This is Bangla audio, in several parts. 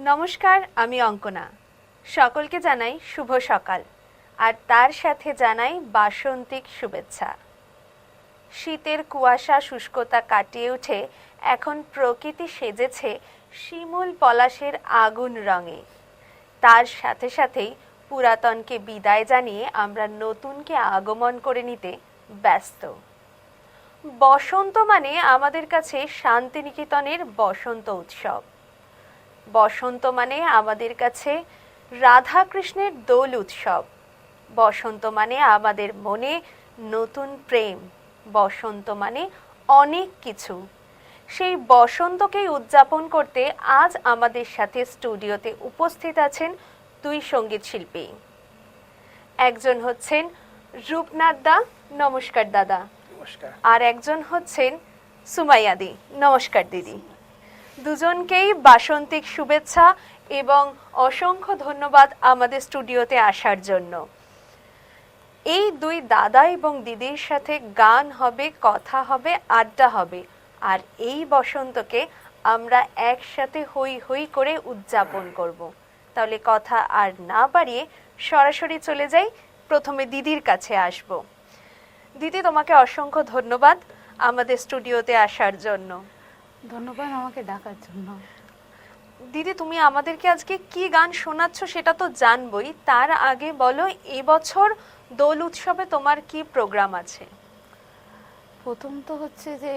নমস্কার, আমি অঙ্কনা। সকলকে জানাই শুভ সকাল, আর তার সাথে জানাই বাসন্তিক শুভেচ্ছা। শীতের কুয়াশা শুষ্কতা কাটিয়ে উঠে এখন প্রকৃতি সেজেছে শিমুল পলাশের আগুন রঙে। তার সাথে সাথেই পুরাতনকে বিদায় জানিয়ে আমরা নতুনকে আগমন করে নিতে ব্যস্ত। বসন্ত মানে আমাদের কাছে শান্তিনিকেতনের বসন্ত উৎসব। বসন্ত মানে আমাদের কাছে রাধাকৃষ্ণের দোল উৎসব। বসন্ত মানে আমাদের মনে নতুন প্রেম। বসন্ত মানে অনেক কিছু। সেই বসন্তকেই উদযাপন করতে আজ আমাদের সাথে স্টুডিওতে উপস্থিত আছেন দুই সঙ্গীত শিল্পী। একজন হচ্ছেন রূপনাথ দা, নমস্কার দাদা। নমস্কার। আর একজন হচ্ছেন সুমাইয়া দি, নমস্কার দিদি। দুজনকেই বাসন্তিক শুভেচ্ছা এবং অসংখ্য ধন্যবাদ আমাদের স্টুডিওতে আসার জন্য। এই দুই দাদা এবং দিদির সাথে গান হবে, কথা হবে, আড্ডা হবে, আর এই বসন্তকে আমরা একসাথে হই হই করে উদযাপন করব। তাহলে কথা আর না বাড়িয়ে সরাসরি চলে যাই, প্রথমে দিদির কাছে আসব। দিদি, তোমাকে অসংখ্য ধন্যবাদ আমাদের স্টুডিওতে আসার জন্য। ধন্যবাদ আমাকে ডাকার জন্য। দিদি, তুমি আমাদেরকে আজকে কি গান শোনাচ্ছ সেটা তো জানবই, তার আগে বলো এবছর দোল উৎসবে তোমার কি প্রোগ্রাম আছে? প্রথম তো হচ্ছে যে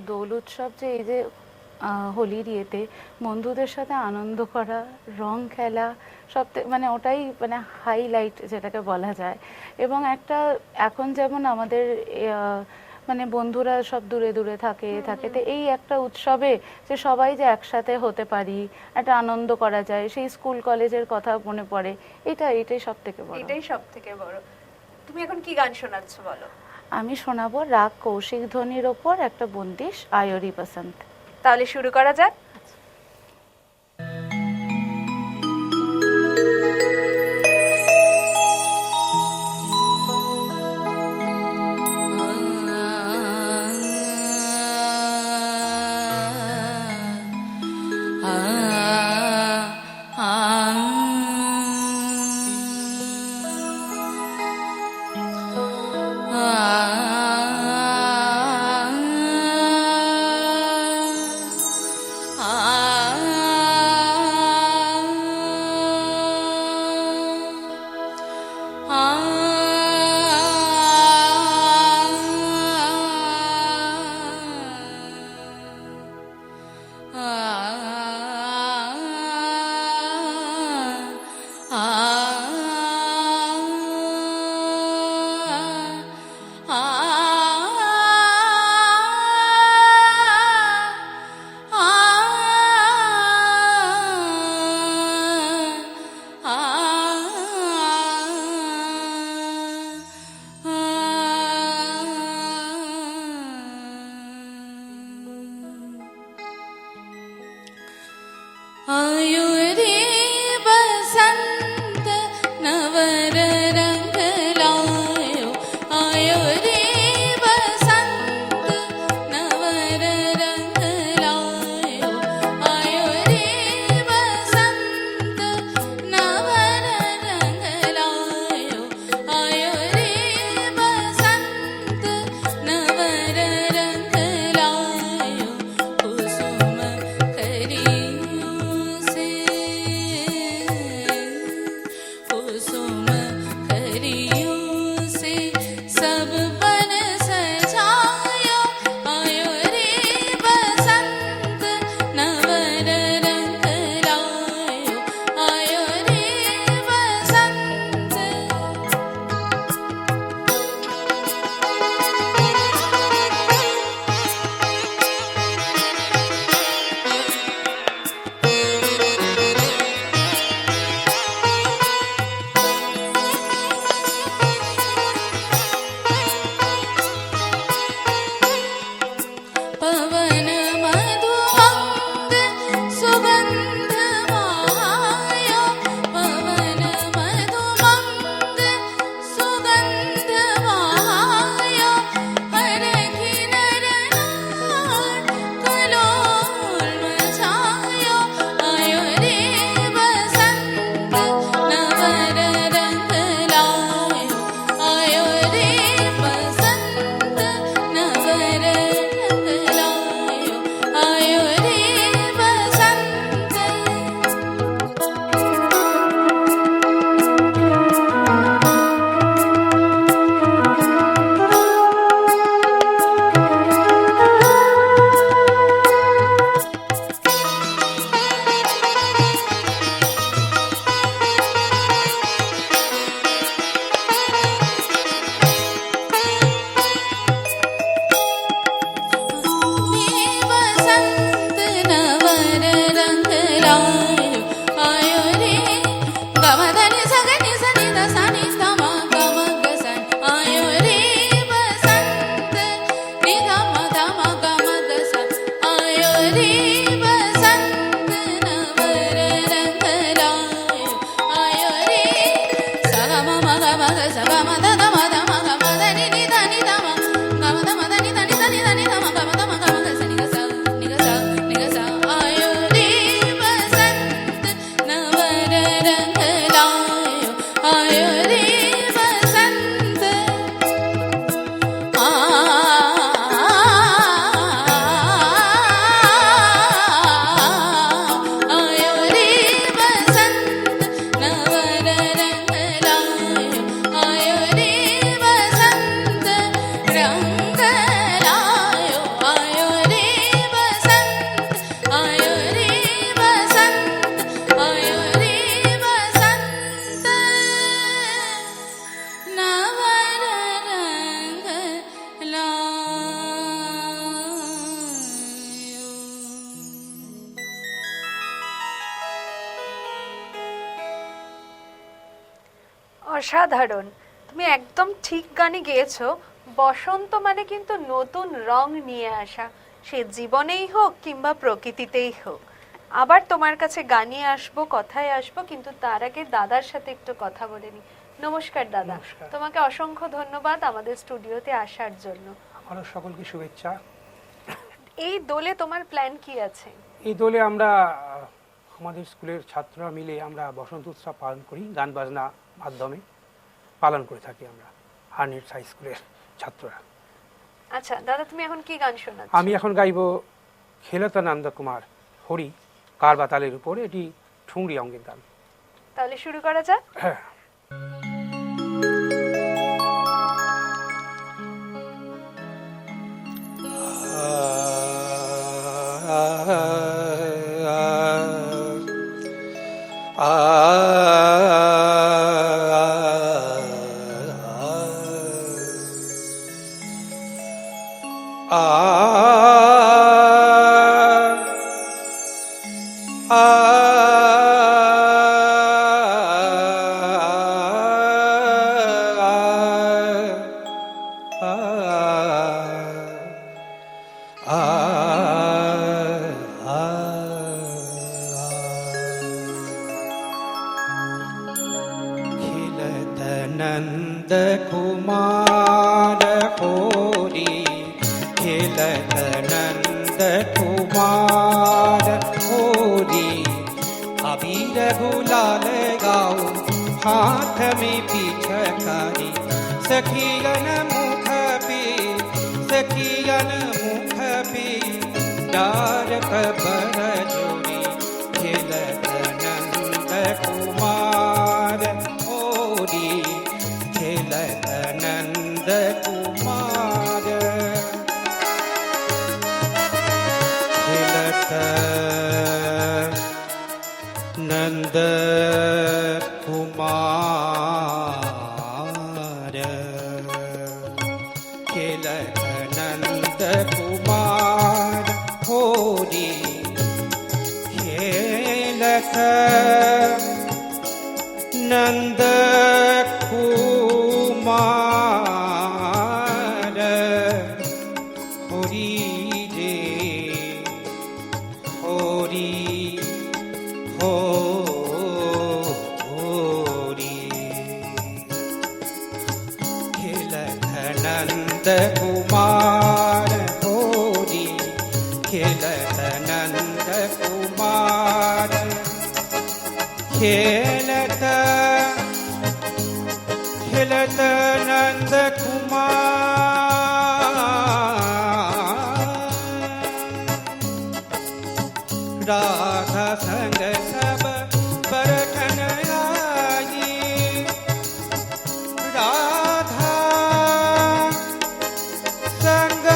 দোল উৎসব, যে এই যে হোলির ইয়েতে বন্ধুদের সাথে আনন্দ করা, রং খেলা, সব মানে ওটাই মানে হাইলাইট যেটাকে বলা যায়। এবং একটা এখন যেমন আমাদের মানে বন্ধুরা সব দূরে দূরে থাকে তো এই একটা উৎসবে যে সবাই যে একসাথে হতে পারি, একটা আনন্দ করা যায়, সেই স্কুল কলেজের কথা মনে পড়ে, এটাই সব থেকে বড়। এটাই সব থেকে বড়। তুমি এখন কি গান শোনাচ্ছ বলো? আমি শোনাবো রাগ কৌশিক ধ্বনির ওপর একটা বন্দিশ, আয়রি বসন্ত। তাহলে শুরু করা যাক। से অসাধারণ। তুমি একদম ঠিক গানই গেয়েছো। বসন্ত মানে কিন্তু নতুন রং নিয়ে আসা, সে জীবনেই হোক কিংবা প্রকৃতিতেই হোক। আবার তোমার কাছে গানিয়ে আসবো, কথায় আসবো, কিন্তু তার আগে দাদার সাথে একটু কথা বলে নি। নমস্কার দাদা। নমস্কার। তোমাকে অসংখ্য ধন্যবাদ আমাদের স্টুডিওতে আসার জন্য। আমারও সকলকে শুভেচ্ছা। এই দোলে তোমার প্ল্যান কি আছে? এই দোলে আমরা আমাদের স্কুলের ছাত্ররা মিলে আমরা বসন্ত উৎসব পালন করি, গান বাজনা মাধ্যমে পালন করে থাকি আমরা হারনেট হাই স্কুলের ছাত্ররা। আচ্ছা দাদা, তুমি এখন কি গান শোনাচ্ছ? আমি এখন গাইব খেলতানন্দ কুমার হরি কারবাতালের উপর, এটি ঠুংরি অঙ্গের গান। তাহলে শুরু করা যাক। হ্যাঁ। नंद कुमार होरी खेलत नंद कुमार होरी अबीर गुलाल गाओ हाथ में पिचकारी सखियन मुख पे सखियन मुख पे डार कबर जोड़ी खेलत नंद कुमार होरी खेलत नंद कुमार खेलत नंद कुमार खेलत नंद कुमार होरी खेलत नंद कुमार होरी रे होरी हो होरी खेलत नंद कुमार होरी खेलत नंद कुमार खेलत खेलत नंद कुमार राधा संग सब बरखन आई राधा संग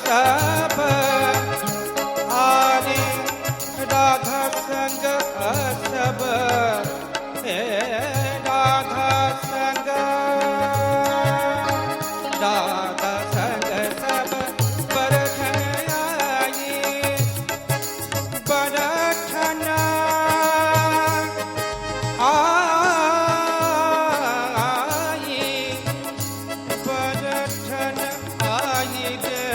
सब आरे राधा संग सब राधा संग सब बरखन आई बरखन आई बरखन आई रे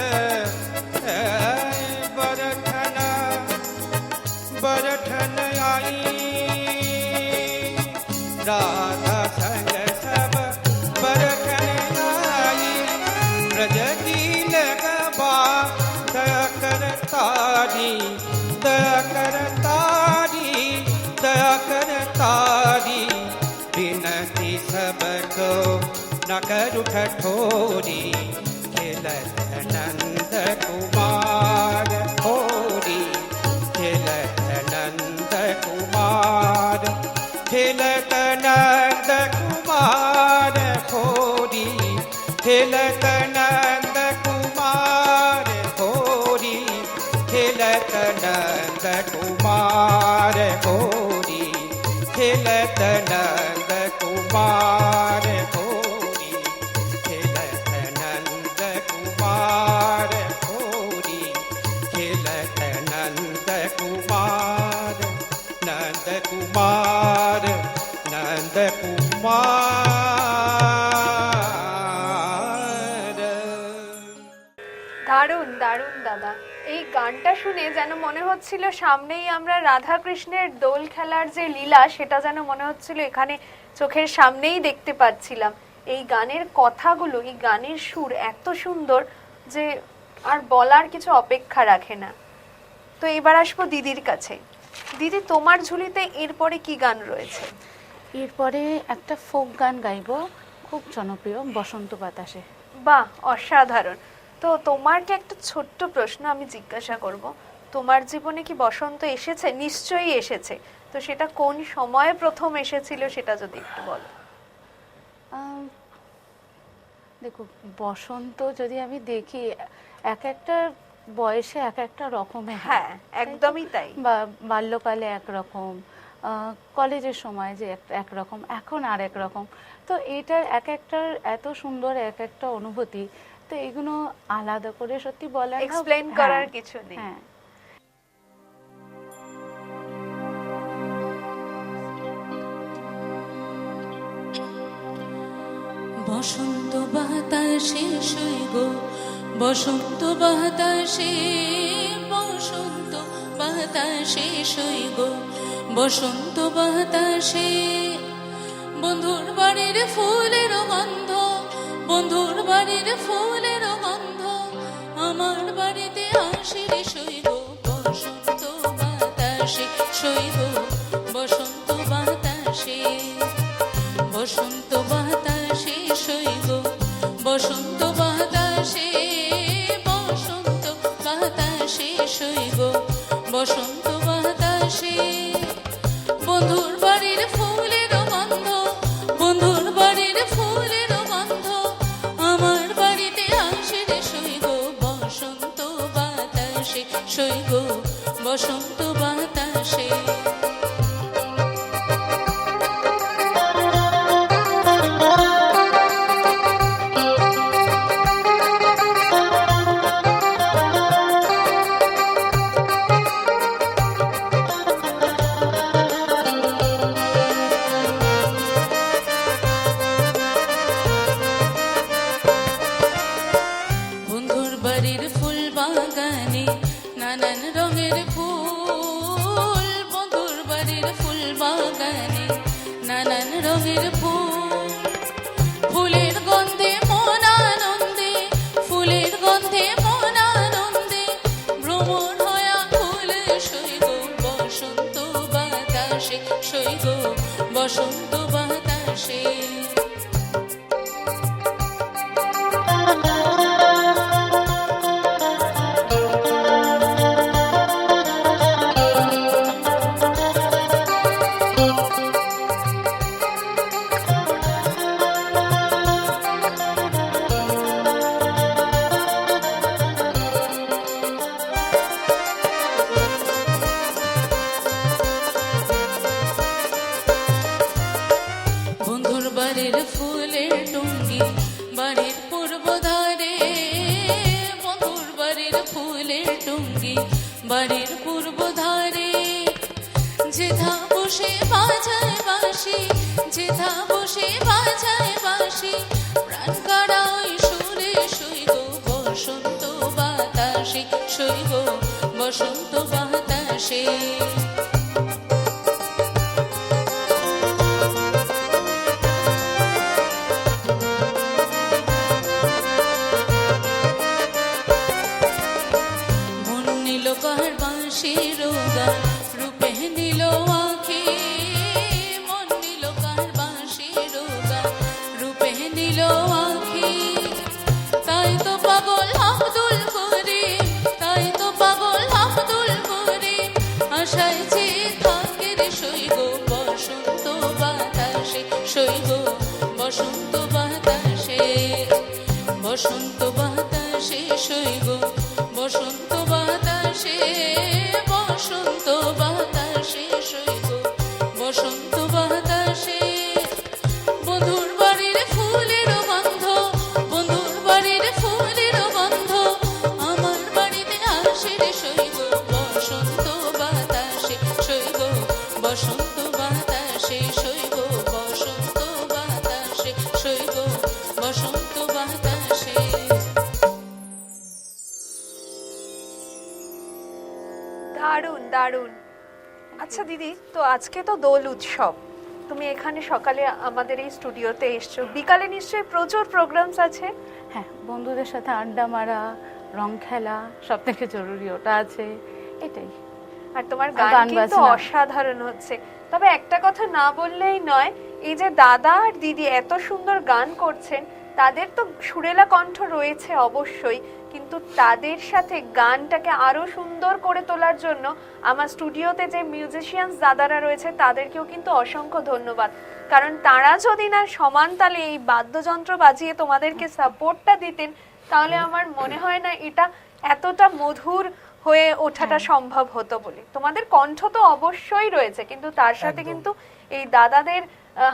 बरखन बरखन आई राधा संग सब बरखन आई ब्रज की लगवा दया कर तारी दया कर तारी दया कर तारी बिनती सबको न करू ठठोरी खेलत नंद कुमार होरी खेलत नंद कुमार खेलत नंद कुमार होरी खेलत नंद कुमार होरी खेलत नंद कुमार होरी खेलत नंद कुमार होरी खेलत नंद कुमार होरी खेलत नंद कुमार नंद कुमार नंद कुमार। দারুণ দারুণ দাদা, এই গানটা শুনে যেন মনে হচ্ছিল সামনেই আমরা রাধা কৃষ্ণের দোল খেলার যে লীলা, সেটা যেন মনে হচ্ছিল এখানে চোখের সামনেই দেখতে পাচ্ছিলাম। এই গানের কথাগুলো, এই গানের সুর এত সুন্দর যে আর বলার কিছু অপেক্ষা রাখে না। তো এবার আসবো দিদির কাছে। দিদি, তোমার ঝুলিতে এরপরে কি গান রয়েছে? এরপরে একটা ফোক গান গাইবো, খুব জনপ্রিয়, বসন্ত বাতাসে। বাহ, অসাধারণ। তো তোমাকে একটা ছোট্ট প্রশ্ন আমি জিজ্ঞাসা করব, তোমার জীবনে কি বসন্ত এসেছে? নিশ্চয়ই এসেছে। তো সেটা কোন সময়ে প্রথম এসেছিল সেটা যদি একটু বলো। দেখো, বসন্ত যদি আমি দেখি এক একটা বয়সে এক একটা রকমের হয়, হ্যাঁ, তাই তো? একদমই তাই। বা বাল্যকালে একরকম, কলেজের সময় যে একরকম, এখন আর এক রকম। তো এটার এক একটার এত সুন্দর এক একটা অনুভূতি, তো এগুলো আলাদা করে সত্যি বলার এক্সপ্লেইন করার কিছু নেই। হ্যাঁ। বসন্ত বাতাসে সইব, বসন্ত বাতাসে, বসন্ত বাতাসে সইব, বসন্ত বাতাসে। বন্ধুর বাড়ির ফুলের গন্ধ, বন্ধুর বাড়ির ফুলের গন্ধ, আমার বাড়িতে আসে রে সইব, বসন্ত বাতাসে সইব, বসন্ত বাতাসে, বসন্ত বাতাসে সইব, বসন্ত বাতাসে, বসন্ত বাতাসে সইব, বসন্ত বাতাসে। বন্ধুর বাড়ির ফুলের গন্ধ, বন্ধুর বাড়ির ফুলের গন্ধ, আমার বাড়িতে আসে রে সইব, বসন্ত বাতাসে সইব, বসন্ত বাতাসে। বন্ধুর বাড়ির ফুল বাগানে নানান রঙের ফুল, বন্ধুর বাড়ির ফুল বাগানে নানান রঙের ফুল। ফুলের গন্ধে মন আনন্দে, ফুলের গন্ধে মন আনন্দে, ভ্রমণ হয়া ফুল সইব, বসন্ত বাতাসে সইব, বসন্ত বাতাসে। বন্ধুর বাড়ির ফুলের টুঙ্গি বাড়ির পূর্ব ধারে, বন্ধুর বাড়ির ফুলের টুঙ্গি বাড়ির পূর্ব ধারে। যেথা বসে বাজায় বাঁশি, যেথা বসে বাজায় বাঁশি, প্রাণ কাড়া ওই সুরে সইব, বসন্ত বাতাসে সইব, বসন্ত বাতাসে। মন নিল কার বাঁশির গান, রূপে নিল আঁখি, মন নিল কার বাঁশির গান, রূপে নিল আঁখি। তাই তো পাগল আব্দুল করিম, তাই তো পাগল আব্দুল করিম, আশায় যে থাকে রে সইব, বসন্ত বাতাসে সইব, বসন্ত বাতাসে, বসন্ত বাতাসে সইব, বসন্ত বাতাসে, বসন্ত বাতাসে সইব, বসন্ত বাতাসে। বন্ধুর বাড়ির ফুলের গন্ধ, বন্ধুর বাড়ির ফুলের গন্ধ, আমার বাড়িতে আসে রে সইব, বসন্ত বাতাসে সইব, বসন্ত বাতাসে সইব, বসন্ত দারুণ। আচ্ছা দিদি, তো আজকে তো দোল উৎসব, তুমি এখানে সকালে আমাদের এই স্টুডিওতে এসছো, বিকালে নিশ্চয়ই প্রচুর প্রোগ্রামস আছে। হ্যাঁ, বন্ধুদের সাথে আড্ডা মারা, রং খেলা, সব থেকে জরুরি ওটা আছে, এটাই। আর তোমার আর গান গান কিন্তু বাজনা। অসাধারণ হচ্ছে। তবে একটা কথা না বললেই নয়, এই যে দাদা আর দিদি এত সুন্দর গান করছেন, তাদের তো সুরেলা কণ্ঠ রয়েছে অবশ্যই, কিন্তু তাদের সাথে গানটাকে আরো সুন্দর করে তোলার জন্য আমার স্টুডিওতে যে মিউজিশিয়ানস দাদারা রয়েছে তাদেরকেও কিন্তু অসংখ্য ধন্যবাদ। কারণ তারা যদি না সমান তালে এই বাদ্যযন্ত্র বাজিয়ে তোমাদেরকে সাপোর্টটা দিতেন, তাহলে আমার মনে হয় না এটা এতটা মধুর হয়ে ওঠাটা সম্ভব হতো বলে। তোমাদের কণ্ঠ তো অবশ্যই রয়েছে, কিন্তু তার সাথে একদম। কিন্তু এই দাদাদের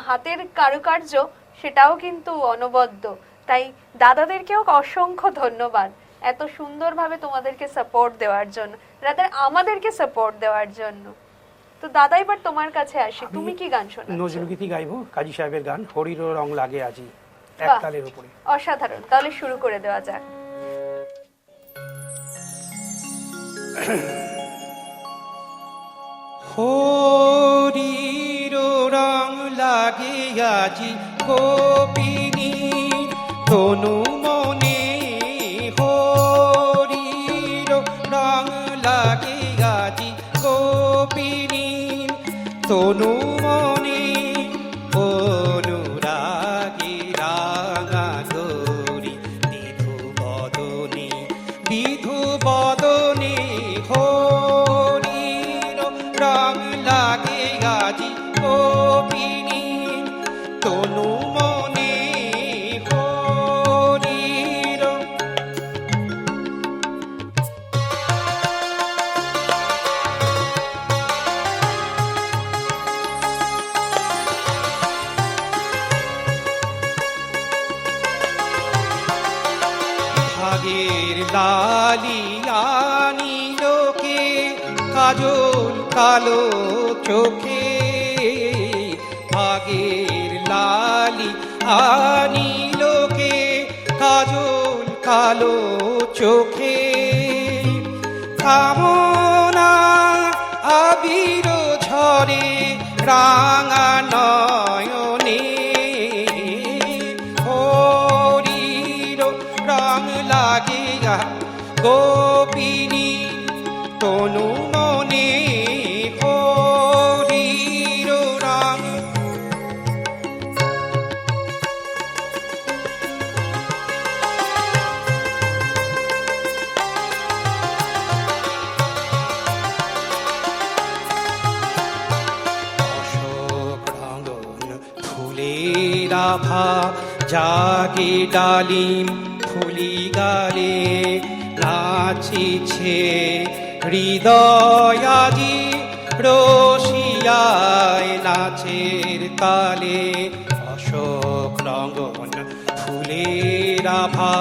হাতের কারুকার্য সেটাও কিন্তু অনবদ্য। তাই দাদাদেরকেও অসংখ্য ধন্যবাদ এত সুন্দরভাবে তোমাদেরকে সাপোর্ট দেওয়ার জন্য, রাদার আমাদেরকে সাপোর্ট দেওয়ার জন্য। তো দাদা, এবার তোমার কাছে আসি, আমি তুমি কি গান শোনাচ্ছ? নজরুলগীতি গাইবো, কাজী সাহেবের গান হরির রং লাগে আজি, এক বাহ। তালের উপরে। অসাধারণ, তাহলে শুরু করে দেওয়া যাক। হরির রং লাগে আজি গোপিনী তনু মনে, হরির রং লাগে আজি গোপিনী তনু মনে, অনুরাগী রাঙা গৌরী বিধু বদনে, বিধু বদনে, হরির রং লাগে আজি গোপিনী তনু মনে, হরির। ভাগের লালিয়ানি লোকে কাজল কালো চোখে, ভাগের লালি আনি লোকে কাজল কালো চোখে, কামনা আবির ঝরে রাঙা নয়নে, হরির রং লাগে গোপিনী তনু মনে, হরির রং। অশোক রঙন ফুলের আভা জাগে ডালিম ফুলি গালে, নাচিছে হৃদয় আজি রসিয়ায় নাচের তালে। অশোক রঙন ফুলের আভা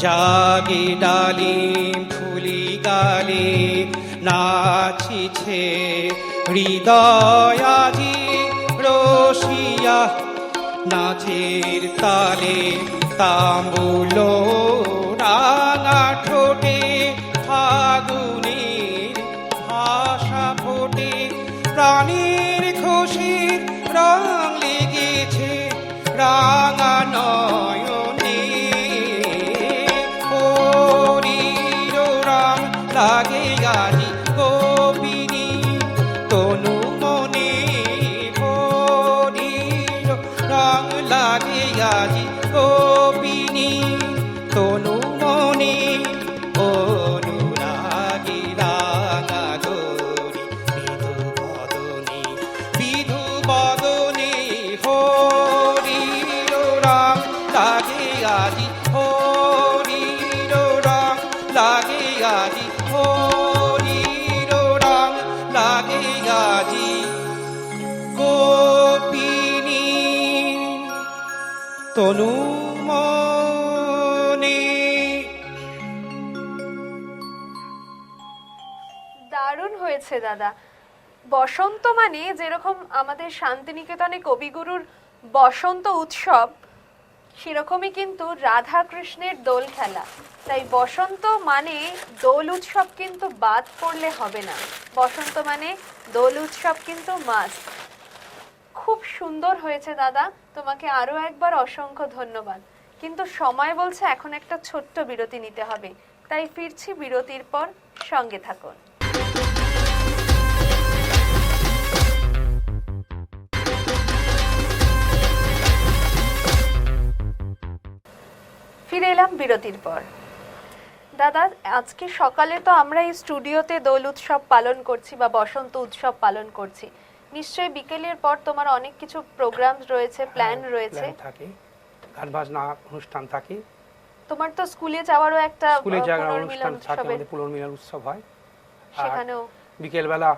জাগে ডালিম ফুলি গালে, নাচিছে হৃদয় আজি রসিয়া নাচের তালে। তাম্বুল রাঙা ঠোঁটে ফাগুনের ভাষা ফোটে, প্রাণের খুশির রং লেগেছে রাঙা নয়নে, হরির রং লাগে আজি গোপিনী তনু মনে, হরির রং লাগে আজি গোপিনী তনু মনে, অনুরাগী রাঙা গৌরী বিধু বদনে, বিধু বদনে, হরির রং লাগে আজি, হরির রং লাগে আজি, হরির রং লাগে আজি গোপিনী তনু মনে। দারুণ হয়েছে দাদা। বসন্ত মানে যেরকম আমাদের শান্তিনিকেতনে কবিগুরুর বসন্ত উৎসব, সেরকমই কিন্তু রাধা কৃষ্ণের দোল খেলা। তাই বসন্ত মানে দোল উৎসব কিন্তু বাদ পড়লে হবে না, বসন্ত মানে দোল উৎসব কিন্তু মাস্ট। খুব সুন্দর হয়েছে দাদা, তোমাকে আরো একবার অসংখ্য ধন্যবাদ। কিন্তু সময় বলছে এখন একটা ছোট্ট বিরতি নিতে হবে, তাই ফিরছি বিরতির পর, সঙ্গে থাকুন। ফিরে এলাম বিরতির পর। দাদা, আজকে সকালে তো আমরা এই স্টুডিওতে দোল উৎসব পালন করছি বা বসন্ত উৎসব পালন করছি, নিশ্চয়ই বিকেলের পর তোমার অনেক কিছু প্রোগ্রাম রয়েছে, প্ল্যান রয়েছে। প্ল্যান থাকে, গান বাজনা অনুষ্ঠান থাকে। তোমার তো স্কুলে যাওয়ারও একটা স্কুলে যাওয়ার পুনর্মিলন অনুষ্ঠান থাকে, উৎসবের, আমাদের পুনর্মিলন উৎসব হয়। আর সেখানেও বিকেলবেলা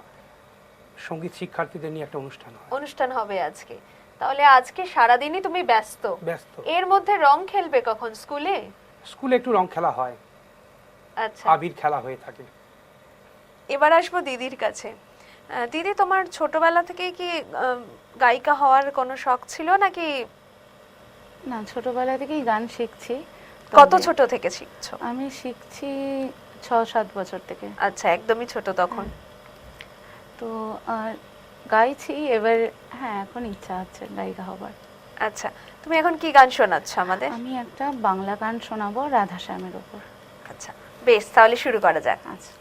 সঙ্গীত শিক্ষার্থীদের নিয়ে একটা অনুষ্ঠান হয়। অনুষ্ঠান হবে আজকে। তাহলে আজকে সারাদিনই তুমি ব্যস্ত। ব্যস্ত। এর মধ্যে রং খেলবে কখন স্কুলে? স্কুলে একটু রং খেলা হয়, আচ্ছা, আবির খেলা হয়ে থাকে। এবার আসবো দিদির কাছে। দিদি, তোমার ছোটবেলা থেকেই কি গায়িকা হওয়ার কোনো শখ ছিল নাকি? না, ছোটবেলা থেকেই গান শিখছি। কত তবে ছোট থেকে শিখছো? আমি শিখছি 6-7 বছর থেকে। আচ্ছা, একদমই ছোট তখন। তো গাইছি এবার। হ্যাঁ, এখন ইচ্ছা আছে গায়িকা হবার। আচ্ছা, তুমি এখন কি গান শোনাচ্ছ আমাদের? আমি একটা বাংলা গান শোনাবো রাধাশ্যামের ওপর। আচ্ছা, বেশ, তাহলে শুরু করা যাক। আচ্ছা।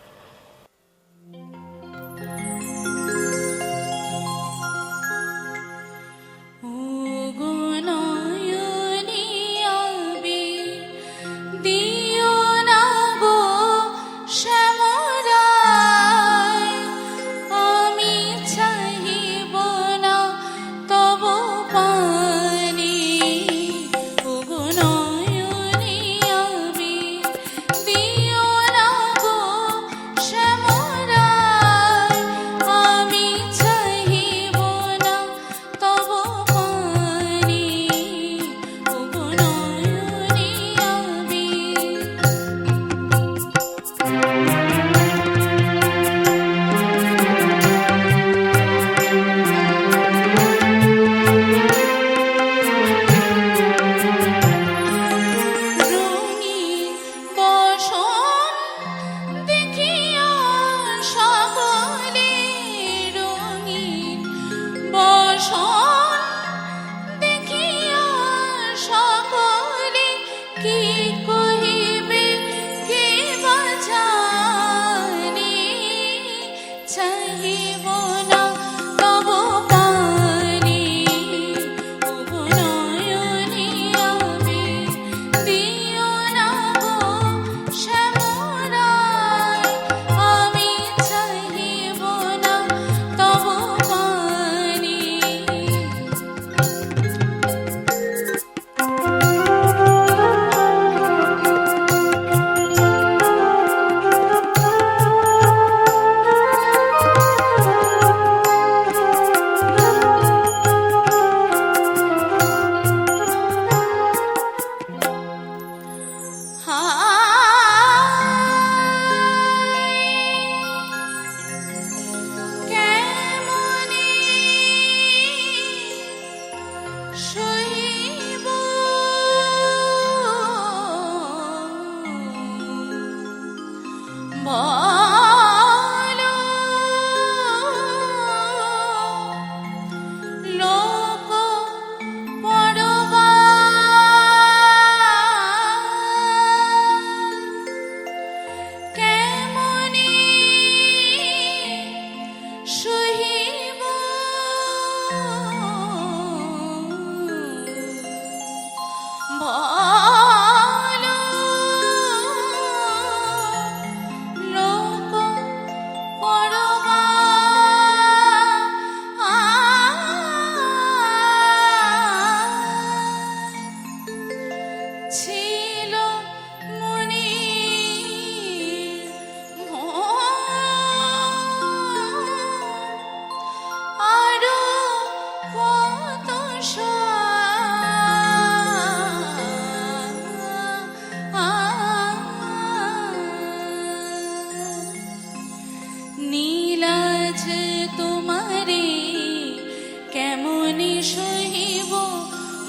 কেমনি সহিব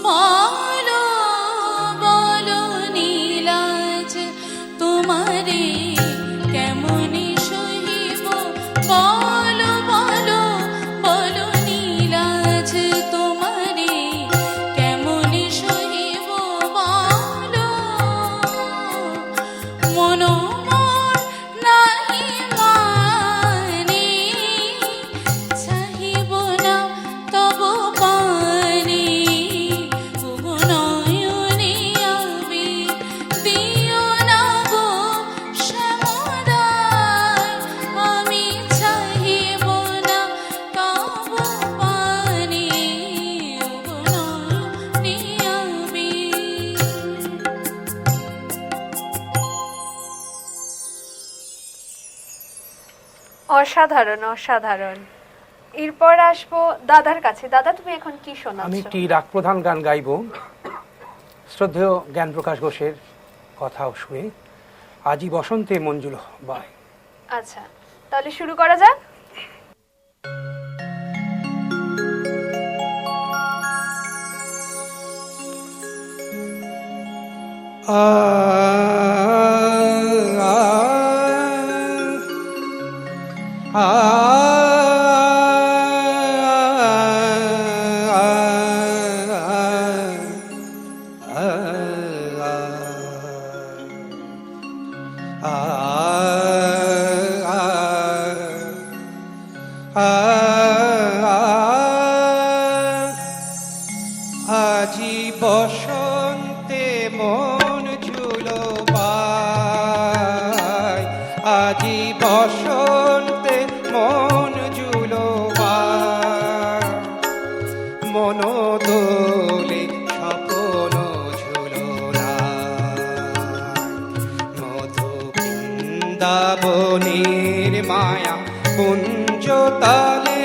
বলো অসাধারণ অসাধারণ। এরপর আসবো দাদার কাছে। দাদা, তুমি এখন কি আমি শোনাচ্ছ? একটি রাগ প্রধান গান গাইব, শ্রদ্ধেয় জ্ঞান প্রকাশ ঘোষের কথা ও সুরে, আজি বসন্তে মঞ্জুল বাই। আচ্ছা, তাহলে শুরু করা যাক। আজি বসন্তে মন ঝুলো বাই, আজি বসন্তে মন ঝুলো বাই, মন দোলে স্বপন ঝুলো মধু বৃন্দাবনের মায়া কুঞ্জ তালে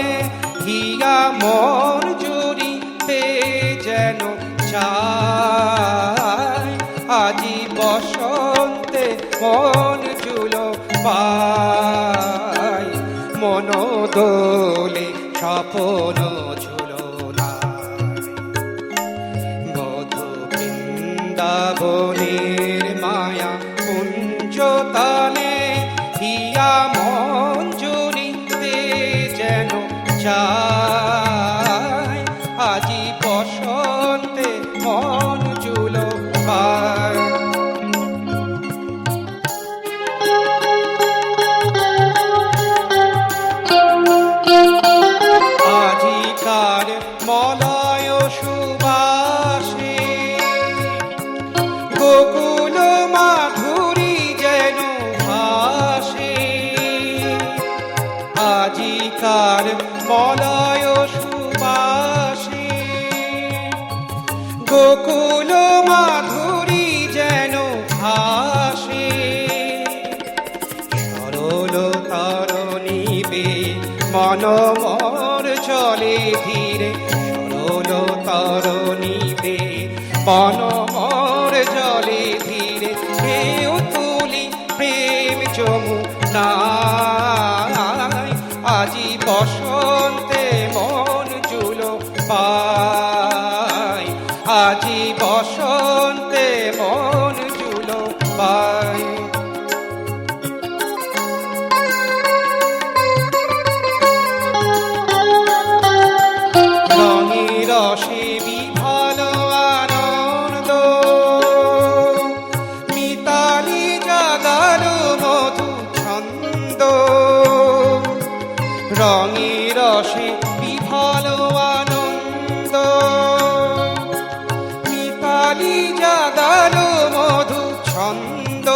হিয়া মন জুড়িতে যেন চায়, আজি বসন্তে মন জুলো পাই, মন দোলে স্বপন ঝুলো মধু বৃন্দাবনের মায়া কুঞ্জ তালে হিয়া মন জুড়িতে যেন চায়, আজি বসন্তে মন জুলো পায়। আজিকার মলয় সুবাসে গোকুল মাধুরী যেন ভাসে, আজিকার মলয় সুবাসে গোকুল মাধুরী যেন ভাসে, সরল তরণীবে মন মোর চলে ধীরে, সরল তরণীবে মন মোর চলে ধীরে, ঢেউ তুলি প্রেম যমুনায়, আজি বসন্তে মন জুলো পাই, আজি বসন্তে মন জুলো পাই। রঙে রসে বিফল আনন্দ, মিতালি জাগালো মধু ছন্দ, রঙে রসে বিফল আনন্দ, মিতালি জাগালো মধু ছন্দ,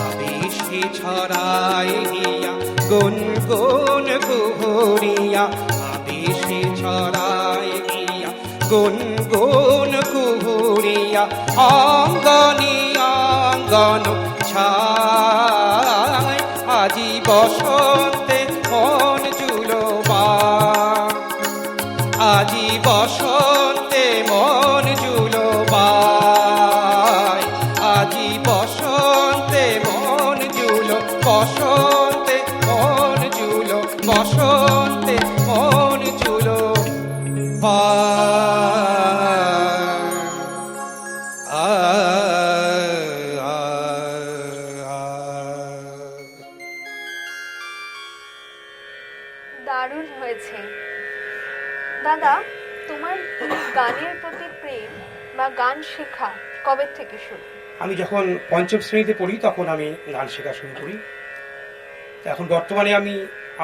আবেশে ছড়ায় হিয়া গুনগুন কুহুরিয়া, আবেশে ছড়ায় হিয়া গুনগুন কুহুরিয়া, অঙ্গনি অঙ্গন ছায়, আজি বসন্তে মন জুলো বাই, আজি বসন্তে মন জুলো বাই, আজি বসন্তে মন জুলো, বসন্তে মন জুলো, বসন্তে মন জুলো দারুণ হয়েছে। দাদা, তোমার এই গানের প্রতি প্রেম বা গান শেখা কবে থেকে শুরু? আমি যখন পঞ্চম শ্রেণীতে পড়ি তখন আমি গান শেখা শুরু করি। এখন বর্তমানে আমি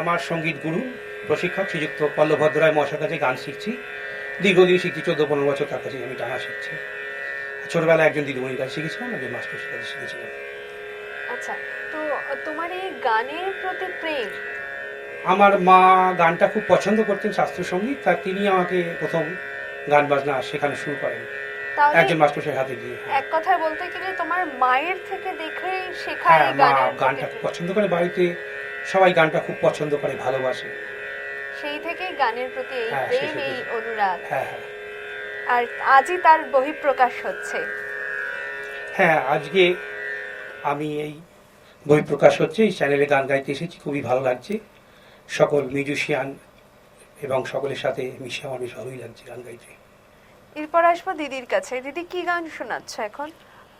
আমার সঙ্গীত গুরু প্রশিক্ষক শ্রীযুক্ত পল্লভদ্র রায় মহাশয়ের কাছে গান শিখছি। দীর্ঘদিন শিখছি, 14-15 বছর তার কাছে আমি টানা শিখছি। ছোটবেলায় একজন দিদিমণির কাছে শিখেছিলাম, একজন মাস্টারের কাছে শিখেছিলাম। আচ্ছা, তো তোমার এই গানের প্রতি প্রেম? আমার মা গানটা খুব পছন্দ করতেন, শাস্ত্রীয় সঙ্গীত, তার তিনি আমাকে প্রথম গান বাজনা শেখানো শুরু করেন। তাহলে একজন মাস্টারমশাইয়ের হাতে দিয়ে। এক কথায় বলতে গেলে তোমার মায়ের থেকে দেখে শেখা হ্যাঁ, এই মা গানের গানটা খুব প্রতি। পছন্দ করে, বাড়িতে সবাই গানটা খুব পছন্দ করে, ভালোবাসে। সেই থেকেই গানের প্রতি এই হ্যাঁ, প্রেম, সেই এই থেকে। অনুরাগ। হ্যাঁ হ্যাঁ আর আজই তার বহিঃপ্রকাশ হচ্ছে। হ্যাঁ, আজকে আমি এই বই প্রকাশ হচ্ছে, এই চ্যানেলে গান গাইতে এসেছি, খুবই ভালো লাগছে। সকল মিউজিশিয়ান এবং সকলের সাথে মিশে আমার বেশ ভালোই লাগছে গান গাইতে। এরপর আসবো দিদির কাছে। দিদি কি গান শোনাচ্ছ এখন?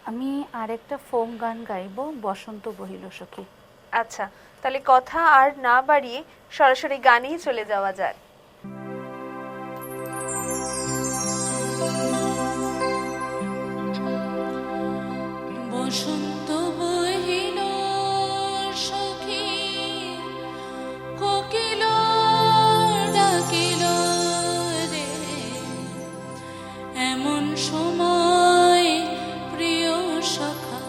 আমি আরেকটা ফোক গান গাইবো, বসন্ত বহিল সখী। আচ্ছা, তাহলে কথা আর না বাড়িয়ে সরাসরি গানেই চলে যাওয়া যাক। বসন্ত বহিল সখী, কোকিল ডাকিল রে, এমন সময় প্রিয় সখা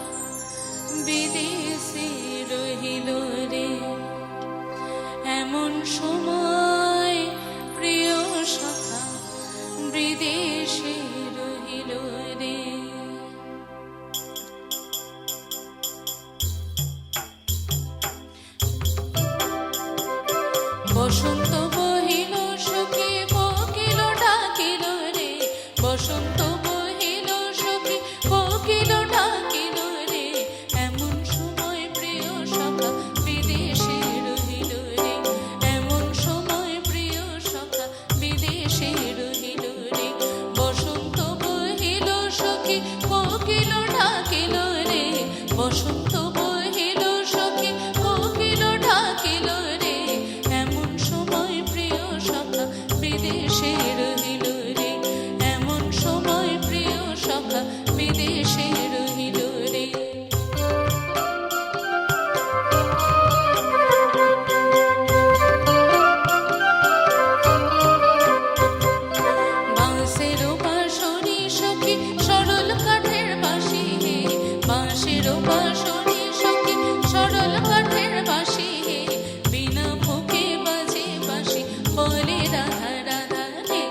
বিদেশে রহিল রে, এমন সময় প্রিয় সখা বিদেশে রহিল রে। বসন্ত বহিল সখী, কোকিল ডাকিল রে, বসন্ত বহিল সখী, কোকিল ডাকিল রে, এমন সময় প্রিয় সখা বিদেশে রহিল রে, এমন সময় প্রিয় সখা বিদেশে রহিল রে। বসন্ত বহিল সখী, কোকিল ডাকিল রে, বসন্ত বহিল সখী, কোকিল ডাকিল রে, এমন সময় প্রিয় সখা বিদেশে রহিল রে, এমন সময় প্রিয় সখা বিদেশে রহিল রে। বাঁশের বাঁশরি সখী, সরল কাঠের বাঁশি হে, বাঁশের বাঁশরি সখী, সরল কাঠের বাঁশি হে, বিনা ফুঁকে বাজে বাঁশি, বলে রাধা রাধা রে,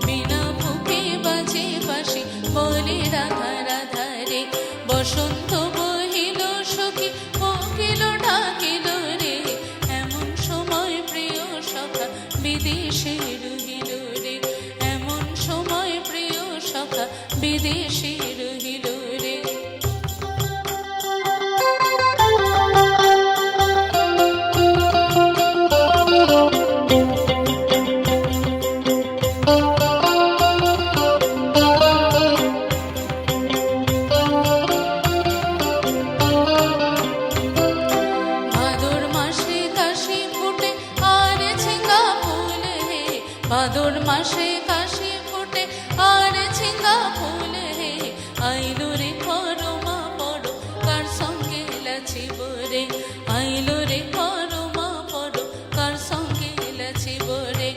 বিনা ফুঁকে বাজে বাঁশি, বলে রাধা রাধা রে। বসন্ত বহিল সখী, কোকিল ডাকিল রে, এমন সময় প্রিয় সখা বিদেশে রহিল রে, এমন সময় প্রিয় সখা বিদেশে রহিল রে। ভাদর মাসে কাশি ফোটে আর ঝিঙ্গা ফুল হে, ভাদর মাসে কাশি ফোটে আর ঝিঙ্গা ফুল হে, আইলো রে করমা পড়ো কার সঙ্গে লাচিব রে, আইলো রে করমা পড়ো কার সঙ্গে লাচিব রে,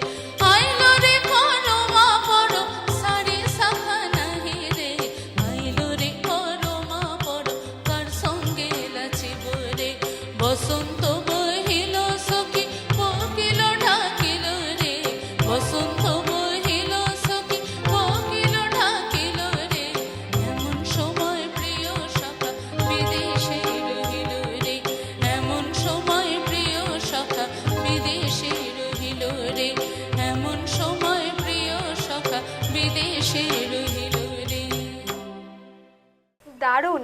আইলো রে করমা পড়ো সারে শাখা নাহি রে, আইলো রে করমা পড়ো কার সঙ্গে লাচিব রে। বসন্ত বহিল সখী, কোকিল ডাকিল রে, বসন্ত বহিল সখী, কোকিল ডাকিল রে, এমন সময় প্রিয় সখা বিদেশে রহিল রে, এমন সময় প্রিয় সখা বিদেশে রহিল রে, এমন সময় প্রিয় সখা বিদেশে রহিল রে। দারুণ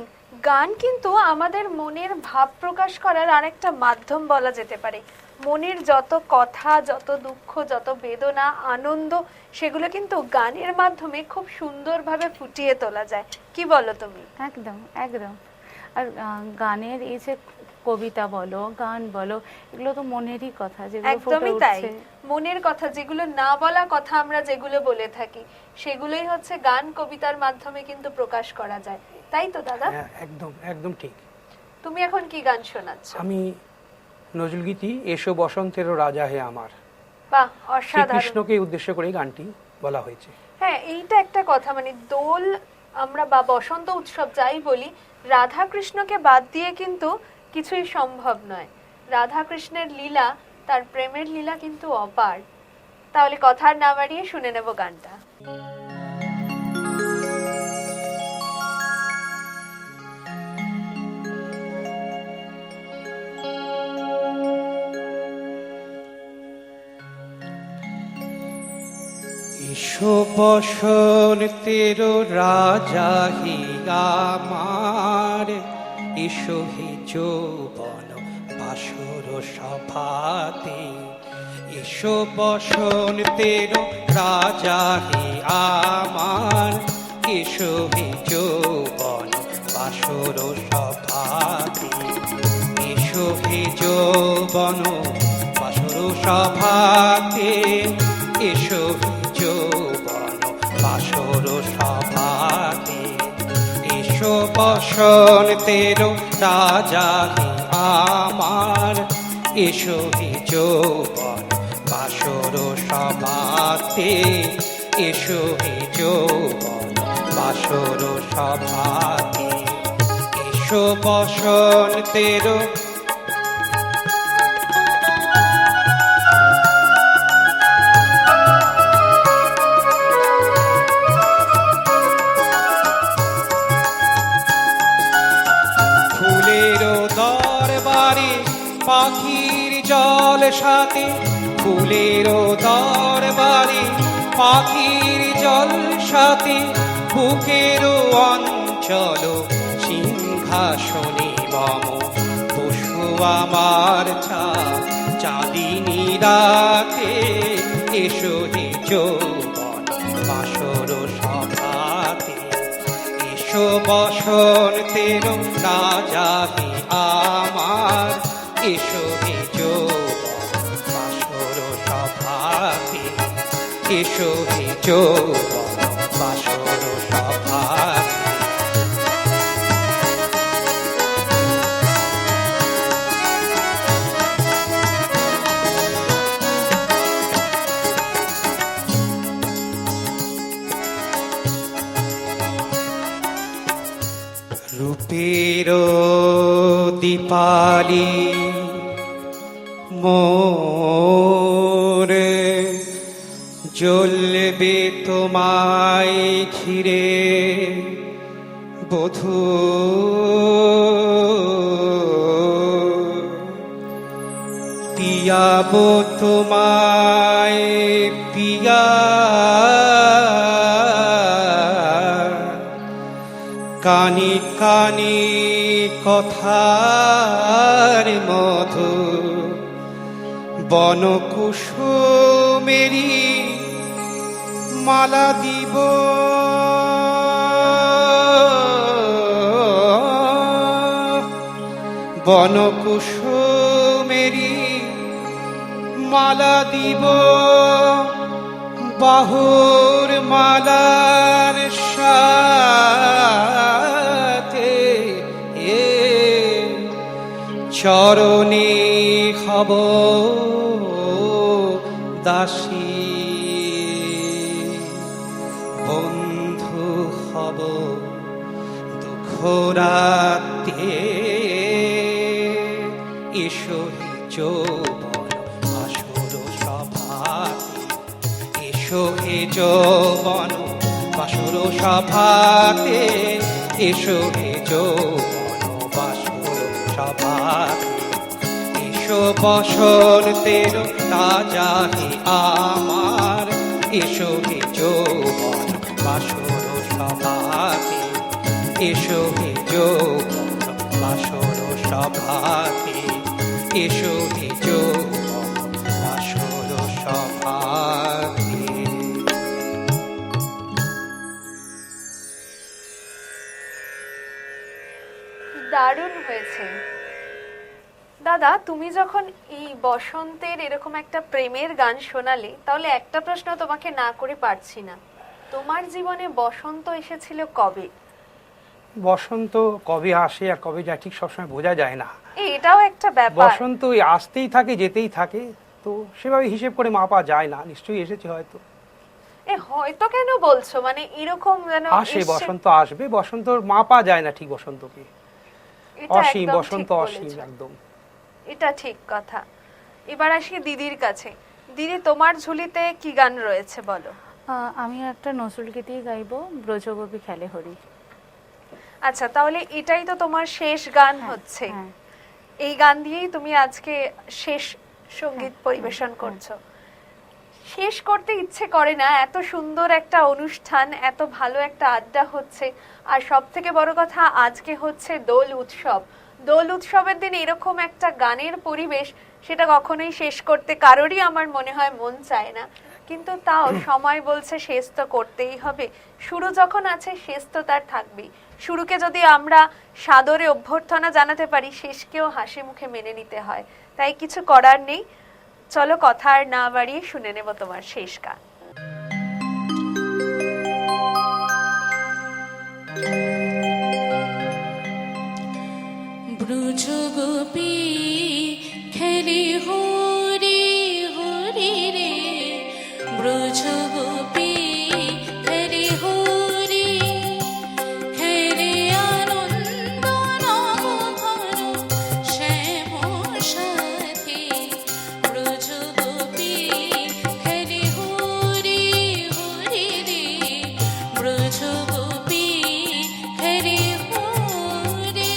গান কিন্তু আমাদের মনের ভাব প্রকাশ করার আরেকটা মাধ্যম বলা যেতে পারে। মনের যত কথা, যত দুঃখ, যত বেদনা, আনন্দ, সেগুলো কিন্তু গানের মাধ্যমে খুব সুন্দরভাবে ফুটিয়ে তোলা যায়। কি বলো তুমি? একদম একদম। আর গানের এই যে কবিতা বলো, গান বলো, এগুলো তো মনেরই কথা, যেগুলো ফুটে একদমই তাই। উঠছে। মনের কথা, যেগুলো না বলা কথা আমরা যেগুলো বলে থাকি, সেগুলোই হচ্ছে গান কবিতার মাধ্যমে কিন্তু প্রকাশ করা যায়। তাই তো দাদা? হ্যাঁ, একদম একদম ঠিক। তুমি এখন কি গান শোনাচ্ছ? আমি নজরুলগীতি এসো বসন্তেরও রাজা হে আমার, বাহ, অসাধারণ। শ্রীকৃষ্ণকে উদ্দেশ্য করে গানটি বলা হয়েছে। হ্যাঁ, এইটা একটা কথা, মানে দোল আমরা বা বসন্ত উৎসব যাই বলি, রাধা কৃষ্ণকে বাদ দিয়ে কিন্তু কিছুই সম্ভব নয়। রাধা কৃষ্ণের লীলা, তার প্রেমের লীলা কিন্তু অপার। তাহলে কথা আর না বাড়িয়ে শুনে নেব গানটা। এসো বসন্তের রাজা হে আমার, এসো হে যৌবন বাসর সভাতে। এসো বসন্তের রাজা হে আমার, এসো হে যৌবন বাসর সভাতে। এসো হে যৌবন বাসর সভাতে, এসো হে যৌবন বাসর সভাতে। এসো বসন্তের রাজা হে আমার, এসো হে যৌবন বাসর সভাতে। এসো হে যৌবন বাসর সভাতে। এসো বসন্তের দরবারে পাখির জল সাথে, ফুলের দরবারে পাখির জল সাথে। বুকের অঞ্চল সিংহাসনে মম, পশু আমার চাঁদিনী রাতে। এসো হে যৌবন বাসর সভাতে। এসো বসন্তের রাজা হে আমার, এসো হে যৌবন বাসর সভাতে। এসো হে যৌবন বাসর সভাতে। রূপের দীপালি মোর, জ্বলবে তোমায় ঘিরে বধূ। পিয়াব তোমায় পিয়া, কানি কানি কথার মধু। বনকুসুমেরি মালা দিব, বনকুসুমেরি মালা দিব। বাহুর মালার সাথে চরণে হব দাসী। বন্ধু হব দুঃখ রাতে। এসো হে যৌবন বাসর সভাতে। এসো হে যৌবন বাসর সভাতে। এসো হে যৌবন বাসর সভাতে। এসো বসন্তের রাজা হে আমার, এসো হে যৌবন বাসর সভাতে। এসো হে যৌবন বাসর সভাতে। এসো হে যৌবন বাসর সভাতে। দারুণ হয়েছে দাদা। তুমি যখন এই বসন্তের এরকম একটা প্রেমের গান শোনালে, তাহলে একটা প্রশ্ন তোমাকে না করে পারছি না। তোমার জীবনে বসন্ত এসেছিল কবে? বসন্ত কবে আসে আর কবে যায় ঠিক সবসময় বোঝা যায় না। এটাও একটা ব্যাপার। বসন্ত আসতেই থাকে যেতেই থাকে, তো সেভাবে হিসেব করে মাপা যায় না। নিশ্চয়ই এসেছে হয়তো। হয়তো কেন বলছো? মানে এরকম যেন আসে, বসন্ত আসবে, বসন্তর মাপা যায় না ঠিক বসন্তকে। এটা অসীম একদম বসন্ত, ঠিক অসীম বলেছো। একদম। এটা ঠিক কথা। এবার আসি দিদির কাছে। দিদি, তোমার ঝুলিতে কি গান রয়েছে বলো। আমি একটা নজরুল গীতিই গাইবো, ব্রজগোপী খেলে হরি। আচ্ছা, তাহলে এটাই তো তোমার শেষ গান হচ্ছে। হ্যাঁ। এই গান দিয়েই তুমি আজকে শেষ সঙ্গীত পরিবেশন করছো। শেষ করতে ইচ্ছে করে না, এত সুন্দর একটা অনুষ্ঠান, এত ভালো একটা আড্ডা হচ্ছে। আর সব থেকে বড় কথা, আজকে হচ্ছে দোল উৎসব। দোল উৎসবের দিন এরকম একটা গানের পরিবেশ, সেটা কখনোই শেষ করতে কারোরই আমার মনে হয় মন চায় না। কিন্তু তাও সময় বলছে শেষ তো করতেই হবে। শুরু যখন আছে শেষ তো তার থাকবেই। শুরুকে যদি আমরা সাদরে অভ্যর্থনা জানাতে পারি, শেষকেও হাসি মুখে মেনে নিতে হয়। তাই কিছু করার নেই। চলো কথা আর না বাড়িয়ে শুনে নেব তোমার শেষ গান। ব্রজ গোপী খেলি হরি হরি রে, ব্রজ গোপী খেলি হরি, খেলে আনন্দ নব ঘন শ্যাম সাথী। ব্রজ গোপী খেলি হরি হরি রে, ব্রজ গোপী খেলি হরি।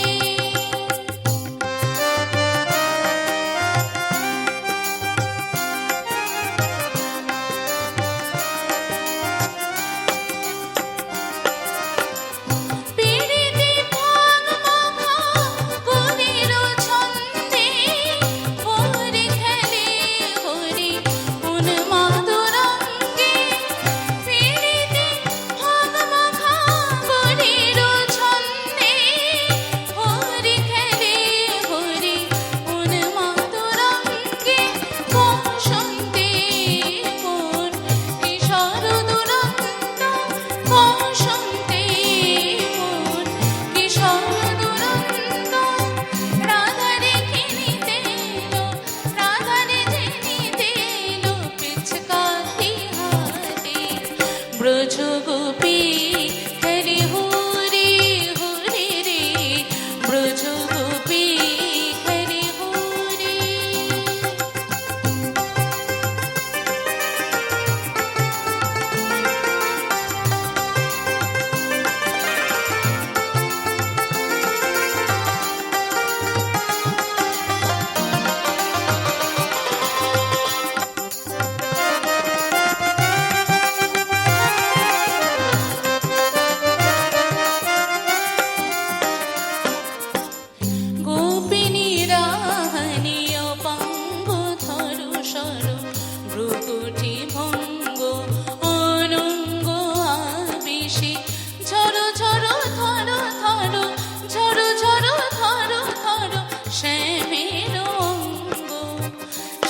পিরিতি ভাগ মাখা কবির ছন্দে, হরি খেলে হরি উন্মাদরঙ্গে। পিরিতি ভাগ মাখা কবির ছন্দে, হরি খেলে হরি উন্মাদরঙ্গে। বসন্তে কোন কিশোর দুরন্ত, বসন্তে কোন কিশোর দুরন্ত। রাধারে কিনিতে এলো, রাধারে জেনিতে এলো পিচকারি হাতে। ব্রজ গোপী হরি হরি হরি রে, ব্রজ গোপী হরি হরি। গোপিনী রাহানি অপাঙ্গ ধরু সর, ভ্রুকুটি ভঙ্গ অনঙ্গ আবিষে। ঝরো ঝরো ধরো ধরো, ঝরো ঝরো ধরো ধরো শ্যামের অঙ্গ।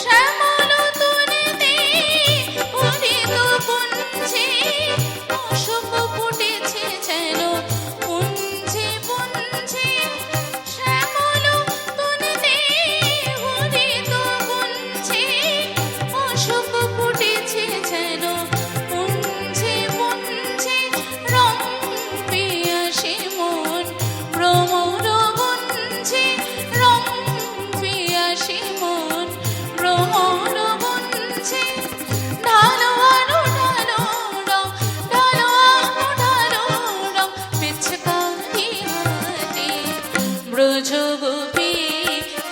শ্যামল তনুতে হরিত পুঞ্জে, অশোক ফুটেছে যেন পুঞ্জে পুঞ্জে। শ্যামল তনুতে হরিত পুঞ্জে, অশোক ফুটেছে যেন পুঞ্জে পুঞ্জে। রং পেয়াসে মন ভ্রমর গুঞ্জে, রং পেয়াসে মন ভ্রমর গুঞ্জে। ঢালো আরো ঢালো রং, ঢালো আরো ঢালো রং পিচকারি হাতে। ব্রজ গোপী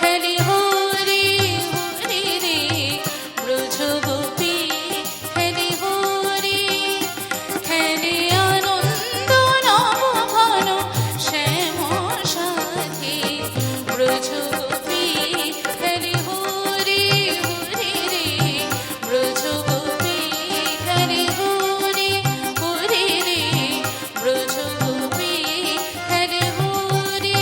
খেলি হরি হরি রে, ব্রজ গোপী খেলি হরি, খেলে আনন্দ নব ঘন শ্যাম সাথী। ব্রজ গোপী খেলি হরি হরি রে, ব্রজ গোপী খেলি হরি হরি রে, ব্রজ গোপী খেলি হরি।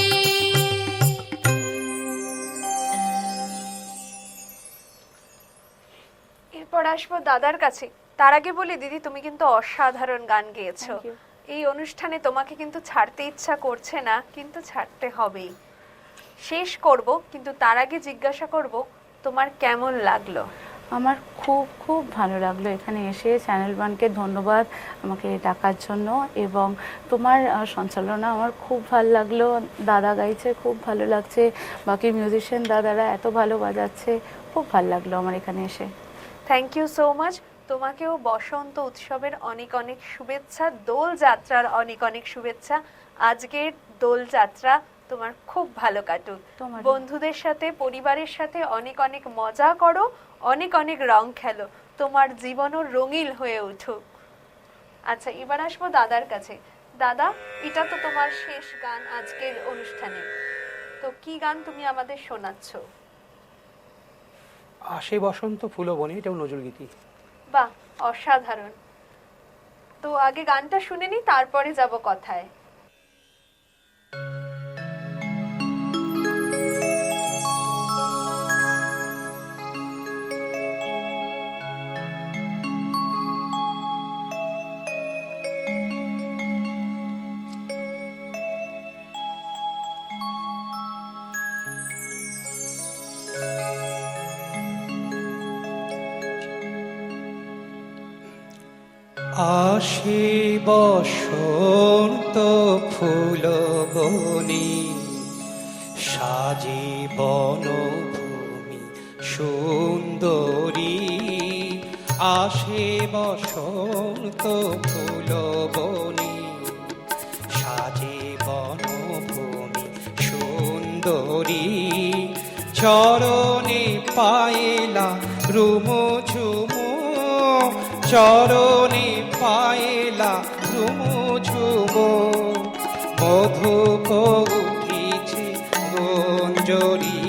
এরপর আসবো দাদার কাছে। তার আগে বলি দিদি, তুমি কিন্তু অসাধারণ গান গেয়েছো। Thank you. এই অনুষ্ঠানে তোমাকে কিন্তু ছাড়তে ইচ্ছা করছে না, কিন্তু ছাড়তে হবেই। শেষ করব, কিন্তু তার আগে জিজ্ঞাসা করব তোমার কেমন লাগলো। আমার খুব খুব ভালো লাগলো এখানে এসে। চ্যানেল ওয়ানকে ধন্যবাদ আমাকে ডাকার জন্য, এবং তোমার সঞ্চালনা আমার খুব ভালো লাগলো। দাদা গাইছে, খুব ভালো লাগছে। বাকি মিউজিশিয়ান দাদারা এত ভালো বাজাচ্ছে, খুব ভালো লাগলো আমার এখানে এসে। Thank you so much. তোমাকেও বসন্ত উৎসবের অনেক অনেক শুভেচ্ছা, দোল যাত্রার অনেক অনেক শুভেচ্ছা। আজকের দোল যাত্রা তোমার খুব ভালো কাটুক। তোমারও। বন্ধুদের সাথে, পরিবারের সাথে অনেক অনেক মজা করো, অনেক অনেক রং খেলো। তোমার জীবনও রঙিন হয়ে উঠুক। আচ্ছা, এবার আসবো দাদার কাছে। দাদা, এটা তো তোমার শেষ গান আজকের অনুষ্ঠানে, তো কি গান তুমি আমাদের শোনাচ্ছ? আসে বসন্ত ফুল বনে, এটাও নজরুলগীতি। বাহ, অসাধারণ। তো আগে গানটা শুনে নি, তারপরে যাব কথায়। আসে বসন্ত ফুল বনে, সাজে বনভূমি সুন্দরী। আসে বসন্ত ফুল বনে, সাজে বনভূমি সুন্দরী। চরণে পায়েলা রুমু ঝুমু, চরণে পায়েলা রুমু ঝুমু। মধুপ উঠিছে গঞ্জরি,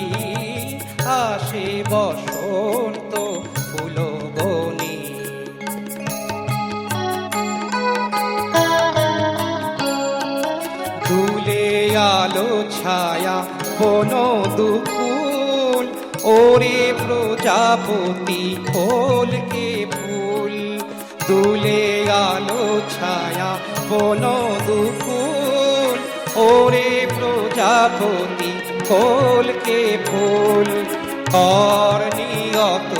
আসে বসন্ত ফুল বনে। দুলে আলো ছায়া বন দুকুল, ওরে প্রজাপতি খোলকে ফুল। দুলে আলো ছায়া বন দুকুল, ওরে প্রজাপতি খোলকে ফুল। কর্ণিয়ত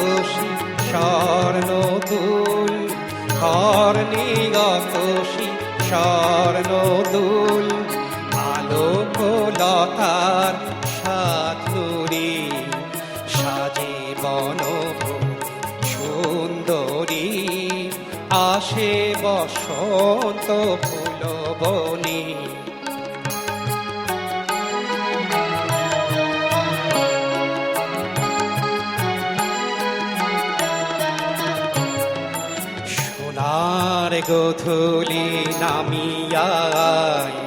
স্বর্ণ দুল, কর্ণিয়ত স্বর্ণ দুল। আলোক লতার সাথুরি, সাজে বনভূমি সুন্দরী। আসে বসন্ত ফুল বনে। সোনার গোধূলি নামিয়ায়,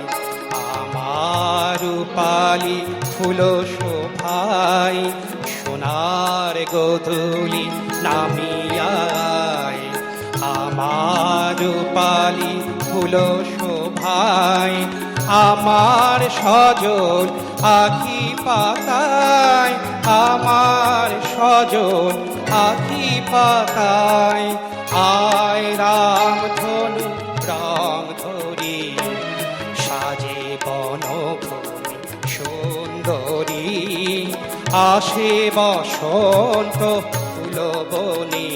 আমার রূপালি ফুল শোভায়। সোনার গোধূলি নামিয়ায়, আমার রূপালি ফুল শোভায়। আমার সজল আখি পাতায়, আমার সজল আখি পাতায়। আয় রাম ধনু রং ধরি, সাজে বনভূমি সুন্দরী। আসে বসন্ত ফুল বনে।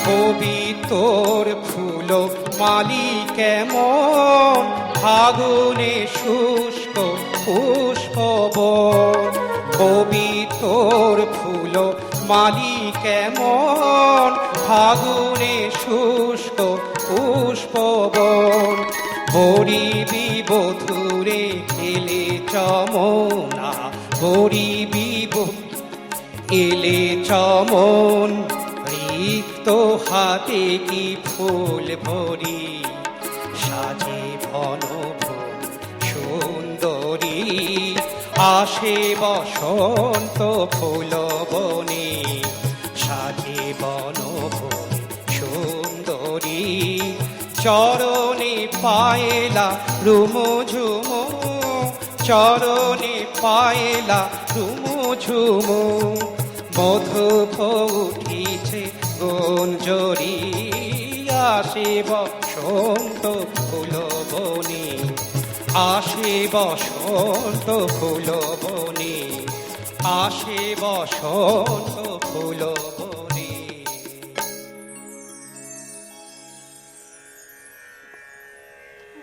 কবিতর ফুল মালি কেমন, ফাগুনে শুষ্ক পুষ্প বন। কবিতর ফুল মালি কেমন, ফাগুনে শুষ্ক পুষ্প বন। বরিবি বধুরে এলে চমনা, বরিবি এলে চমন। রিক্ত হাতে কি ফুল ভরি, সাজে বনভূমি সুন্দরী। আসে বসন্ত ফুল বনে, সাজে বনভূমি সুন্দরী। চরণে পায়েলা রুমু ঝুমু, চরণে পায়েলা রুমু ঝুমু। মধুপ উঠিছে গঞ্জরি, আসে বসন্ত ফুল বনে। আসে বসন্ত ফুল বনে, আসে বসন্ত ফুল বনে।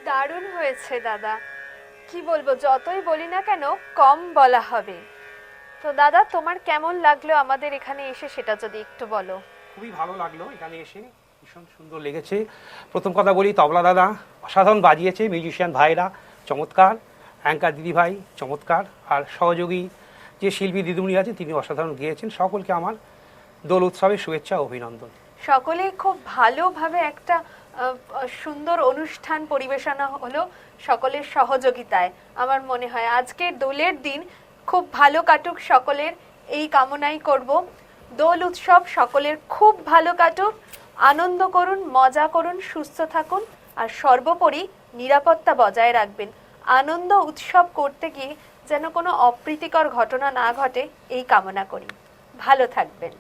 দারুণ হয়েছে দাদা, কি বলবো, যতই বলি না কেন কম বলা হবে। তো দাদা, তোমার কেমন লাগলো আমাদের এখানে এসে, সেটা যদি একটু বলো। খুবই ভালো লাগলো এখানে এসে, ভীষণ সুন্দর লেগেছে। প্রথম কথা বলি, তবলা দাদা অসাধারণ বাজিয়েছে, মিউজিশিয়ান ভাইরা চমৎকার, অ্যাঙ্কার দিদি ভাই চমৎকার, আর সহযোগী যে শিল্পী দিদিমণি আছেন তিনি অসাধারণ গিয়েছেন। সকলকে আমার দোল উৎসবের শুভেচ্ছা ও অভিনন্দন। সকলেই খুব ভালোভাবে একটা সুন্দর অনুষ্ঠান পরিবেশনা হলো সকলের সহযোগিতায়। আমার মনে হয় আজকের দোলের দিন খুব ভালো কাটুক সকলের, এই কামনাই করব। দোল উৎসব সকলের খুব ভালো কাটুক, আনন্দ করুন, মজা করুন, সুস্থ থাকুন, আর সর্বোপরি নিরাপত্তা বজায় রাখবেন। আনন্দ উৎসব করতে গিয়ে যেন কোনো অপ্রীতিকর ঘটনা না ঘটে এই কামনা করি। ভালো থাকবেন।